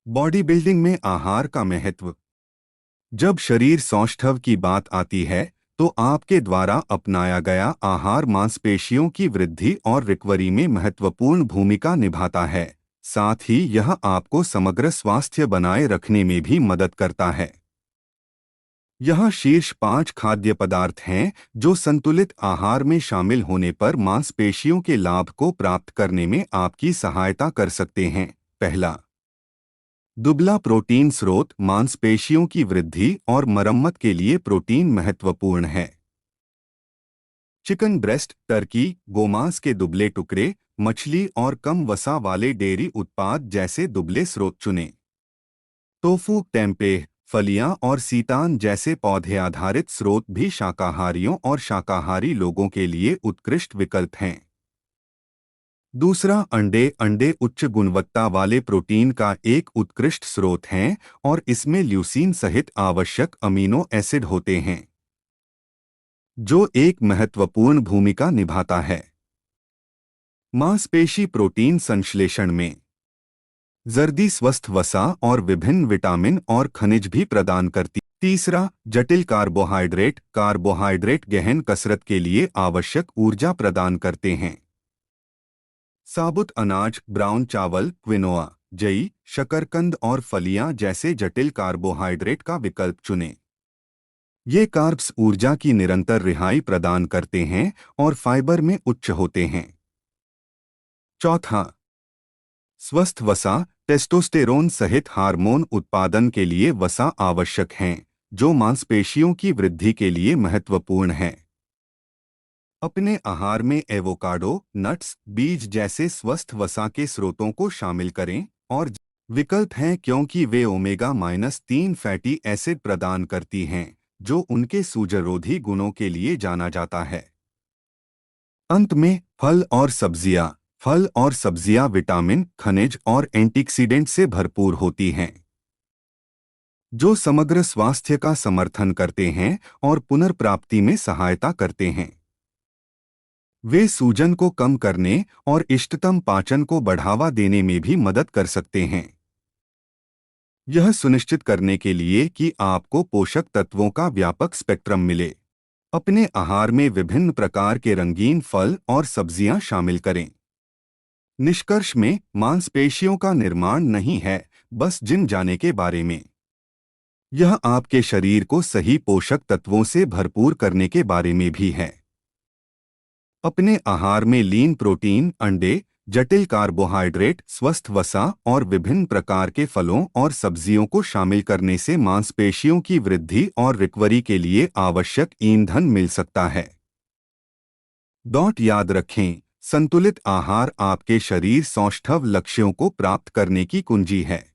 Body building में आहार का महत्व। जब शरीर सौष्ठव की बात आती है तो आपके द्वारा अपनाया गया आहार मांसपेशियों की वृद्धि और रिकवरी में महत्वपूर्ण भूमिका निभाता है। साथ ही यह आपको समग्र स्वास्थ्य बनाए रखने में भी मदद करता है। यह शीर्ष 5 खाद्य पदार्थ हैं जो संतुलित आहार में शामिल होने पर मांसपेशियों के लाभ को प्राप्त करने में आपकी सहायता कर सकते हैं। पहला, दुबला प्रोटीन स्रोत। मांसपेशियों की वृद्धि और मरम्मत के लिए प्रोटीन महत्वपूर्ण है। चिकन ब्रेस्ट, टर्की, गोमांस के दुबले टुकड़े, मछली और कम वसा वाले डेयरी उत्पाद जैसे दुबले स्रोत चुनें। टोफू, टेम्पेह, फलियां और सीतान जैसे पौधे आधारित स्रोत भी शाकाहारियों और शाकाहारी लोगों के लिए उत्कृष्ट विकल्प हैं। दूसरा, अंडे। अंडे उच्च गुणवत्ता वाले प्रोटीन का एक उत्कृष्ट स्रोत हैं और इसमें ल्यूसीन सहित आवश्यक अमीनो एसिड होते हैं जो एक महत्वपूर्ण भूमिका निभाता है मांसपेशी प्रोटीन संश्लेषण में। जर्दी स्वस्थ वसा और विभिन्न विटामिन और खनिज भी प्रदान करती। तीसरा, जटिल कार्बोहाइड्रेट। कार्बोहाइड्रेट गहन कसरत के लिए आवश्यक ऊर्जा प्रदान करते हैं। साबुत अनाज, ब्राउन चावल, क्विनोआ, जई, शकरकंद और फलियां जैसे जटिल कार्बोहाइड्रेट का विकल्प चुनें। ये कार्ब्स ऊर्जा की निरंतर रिहाई प्रदान करते हैं और फाइबर में उच्च होते हैं। चौथा, स्वस्थ वसा। टेस्टोस्टेरोन सहित हार्मोन उत्पादन के लिए वसा आवश्यक हैं जो मांसपेशियों की वृद्धि के लिए महत्वपूर्ण है। अपने आहार में एवोकाडो, नट्स, बीज जैसे स्वस्थ वसा के स्रोतों को शामिल करें और विकल्प हैं क्योंकि वे ओमेगा-3 फैटी एसिड प्रदान करती हैं जो उनके सूजरोधी गुणों के लिए जाना जाता है। अंत में, फल और सब्जियां। फल और सब्जियां विटामिन, खनिज और एंटीऑक्सीडेंट से भरपूर होती हैं जो समग्र स्वास्थ्य का समर्थन करते हैं और पुनर्प्राप्ति में सहायता करते हैं। वे सूजन को कम करने और इष्टतम पाचन को बढ़ावा देने में भी मदद कर सकते हैं। यह सुनिश्चित करने के लिए कि आपको पोषक तत्वों का व्यापक स्पेक्ट्रम मिले, अपने आहार में विभिन्न प्रकार के रंगीन फल और सब्जियां शामिल करें। निष्कर्ष में, मांसपेशियों का निर्माण नहीं है बस जिम जाने के बारे में। यह आपके शरीर को सही पोषक तत्वों से भरपूर करने के बारे में भी है। अपने आहार में लीन प्रोटीन, अंडे, जटिल कार्बोहाइड्रेट, स्वस्थ वसा और विभिन्न प्रकार के फलों और सब्जियों को शामिल करने से मांसपेशियों की वृद्धि और रिकवरी के लिए आवश्यक ईंधन मिल सकता है। याद रखें, संतुलित आहार आपके शरीर सौष्ठव लक्ष्यों को प्राप्त करने की कुंजी है।